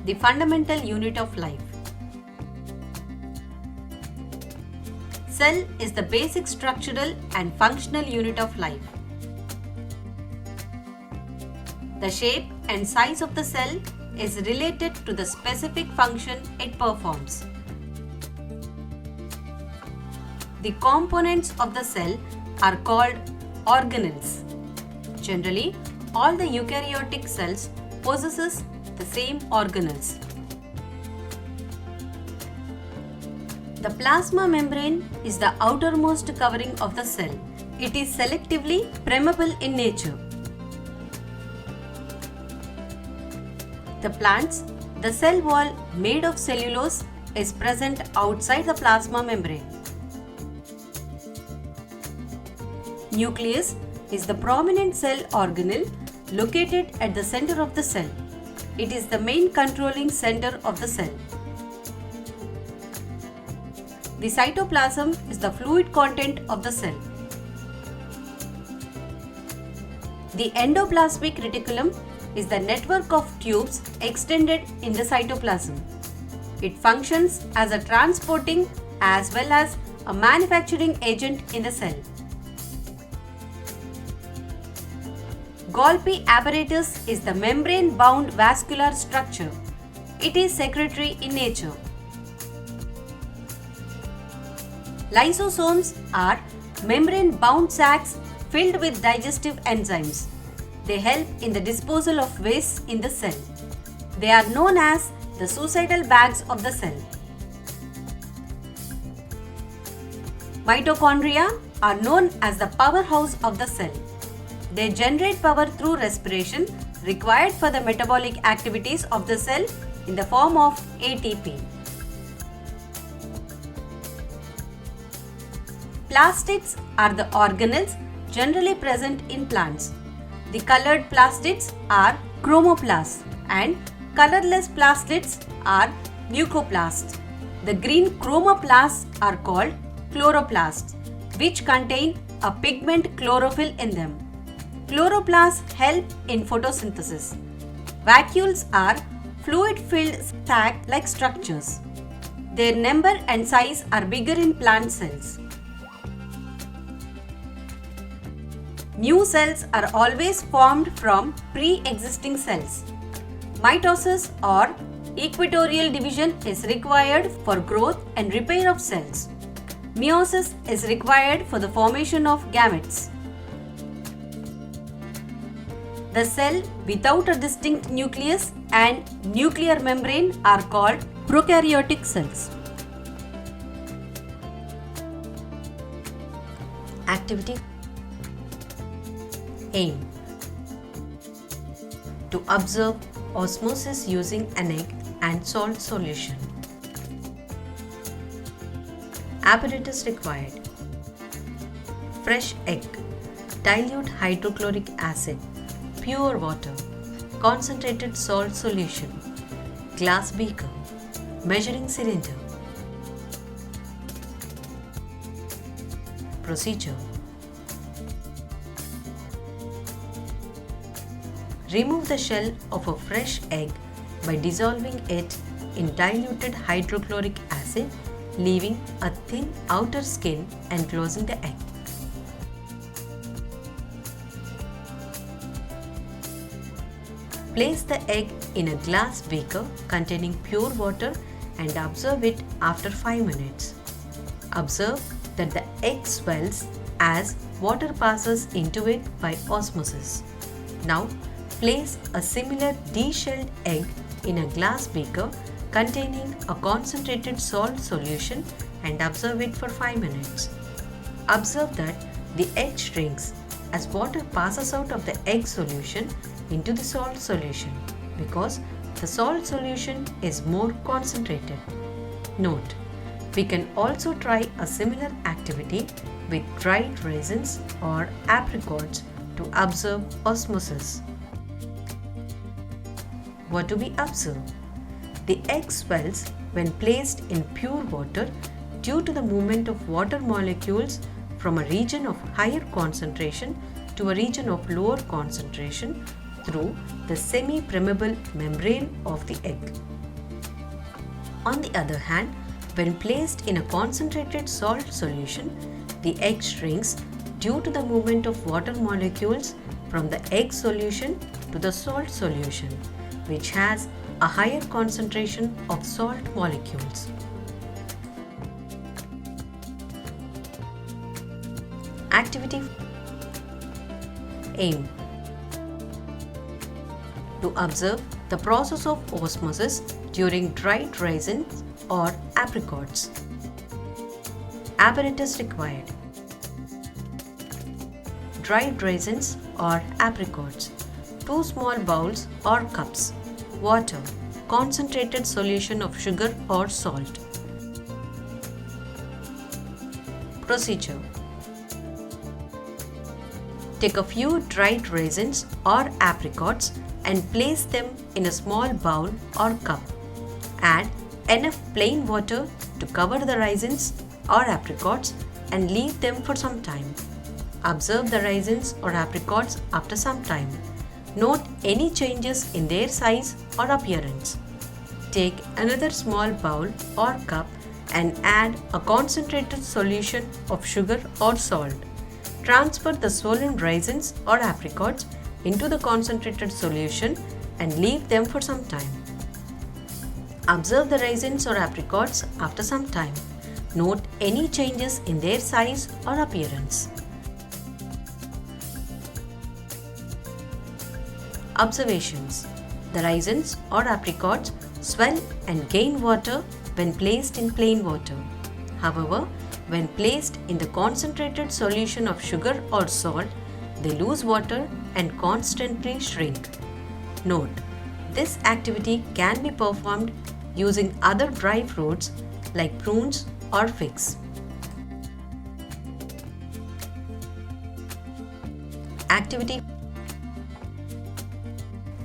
the fundamental unit of life. Cell is the basic structural and functional unit of life. The shape and size of the cell is related to the specific function it performs. The components of the cell are called organelles. Generally, all the eukaryotic cells possesses the same organelles. The plasma membrane is the outermost covering of the cell. It is selectively permeable in nature. The plants, the cell wall made of cellulose is present outside the plasma membrane. Nucleus is the prominent cell organelle located at the center of the cell. It is the main controlling center of the cell. The cytoplasm is the fluid content of the cell. The endoplasmic reticulum is the network of tubes extended in the cytoplasm. It functions as a transporting as well as a manufacturing agent in the cell. Golgi apparatus is the membrane-bound vascular structure. It is secretory in nature. Lysosomes are membrane-bound sacs filled with digestive enzymes. They help in the disposal of waste in the cell. They are known as the suicidal bags of the cell. Mitochondria are known as the powerhouse of the cell. They generate power through respiration required for the metabolic activities of the cell in the form of ATP. Plastids are the organelles generally present in plants. The colored plastids are chromoplasts and colorless plastids are leucoplasts. The green chromoplasts are called chloroplasts, which contain a pigment chlorophyll in them. Chloroplasts help in photosynthesis. Vacuoles are fluid-filled sac-like structures. Their number and size are bigger in plant cells. New cells are always formed from pre-existing cells. Mitosis or equatorial division is required for growth and repair of cells. Meiosis is required for the formation of gametes. The cell without a distinct nucleus and nuclear membrane are called prokaryotic cells. Activity. Aim: to observe osmosis using an egg and salt solution. Apparatus required: fresh egg, dilute hydrochloric acid, pure water, concentrated salt solution, glass beaker, measuring cylinder. Procedure: remove the shell of a fresh egg by dissolving it in diluted hydrochloric acid, leaving a thin outer skin and closing the egg. Place the egg in a glass beaker containing pure water and observe it after 5 minutes. Observe that the egg swells as water passes into it by osmosis. Now, place a similar deshelled egg in a glass beaker containing a concentrated salt solution and observe it for 5 minutes. Observe that the egg shrinks as water passes out of the egg solution into the salt solution because the salt solution is more concentrated. Note: we can also try a similar activity with dried raisins or apricots to observe osmosis. What do we observe? The egg swells when placed in pure water due to the movement of water molecules from a region of higher concentration to a region of lower concentration through the semi-permeable membrane of the egg. On the other hand, when placed in a concentrated salt solution, the egg shrinks due to the movement of water molecules from the egg solution to the salt solution, which has a higher concentration of salt molecules. Activity Aim: to observe the process of osmosis during dried raisins or apricots. Apparatus required: dried raisins or apricots, 2 small bowls or cups, water, concentrated solution of sugar or salt. Procedure: take a few dried raisins or apricots and place them in a small bowl or cup. Add enough plain water to cover the raisins or apricots and leave them for some time. Observe the raisins or apricots after some time. Note any changes in their size or appearance. Take another small bowl or cup and add a concentrated solution of sugar or salt. Transfer the swollen raisins or apricots into the concentrated solution and leave them for some time. Observe the raisins or apricots after some time. Note any changes in their size or appearance. Observations: the raisins or apricots swell and gain water when placed in plain water. However, when placed in the concentrated solution of sugar or salt, they lose water and constantly shrink. Note: this activity can be performed using other dry fruits like prunes or figs. Activity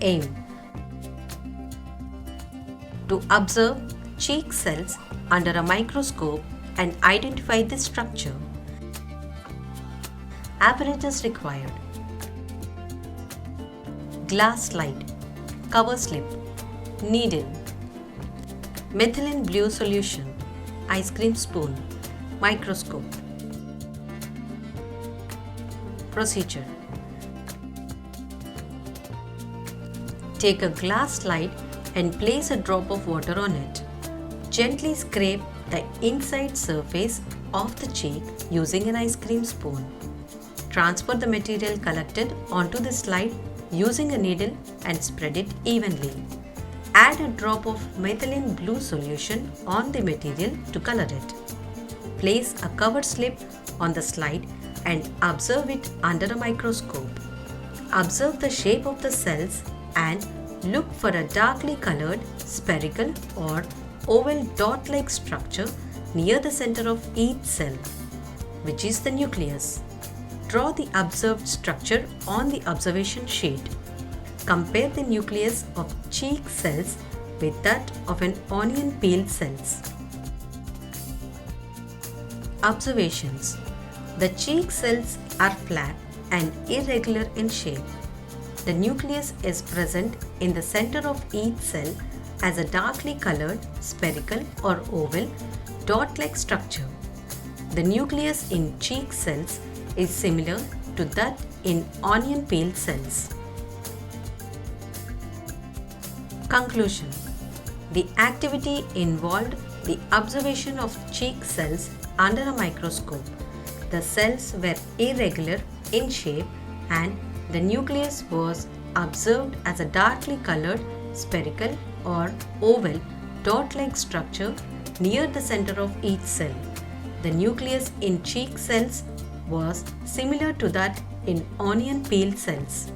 Aim: to observe cheek cells under a microscope and identify the structure. Apparatus required: glass slide, cover slip, needle, methylene blue solution, ice cream spoon, microscope. Procedure: take a glass slide and place a drop of water on it. Gently scrape the inside surface of the cheek using an ice cream spoon. Transfer the material collected onto the slide using a needle and spread it evenly. Add a drop of methylene blue solution on the material to color it. Place a cover slip on the slide and observe it under a microscope. Observe the shape of the cells and look for a darkly colored spherical or oval dot-like structure near the center of each cell, which is the nucleus. Draw the observed structure on the observation sheet. Compare the nucleus of cheek cells with that of an onion peel cells. Observations: the cheek cells are flat and irregular in shape. The nucleus is present in the center of each cell as a darkly colored spherical or oval dot-like structure. The nucleus in cheek cells is similar to that in onion peel cells. Conclusion: the activity involved the observation of cheek cells under a microscope. The cells were irregular in shape and the nucleus was observed as a darkly colored spherical or oval dot-like structure near the center of each cell. The nucleus in cheek cells was similar to that in onion peel cells.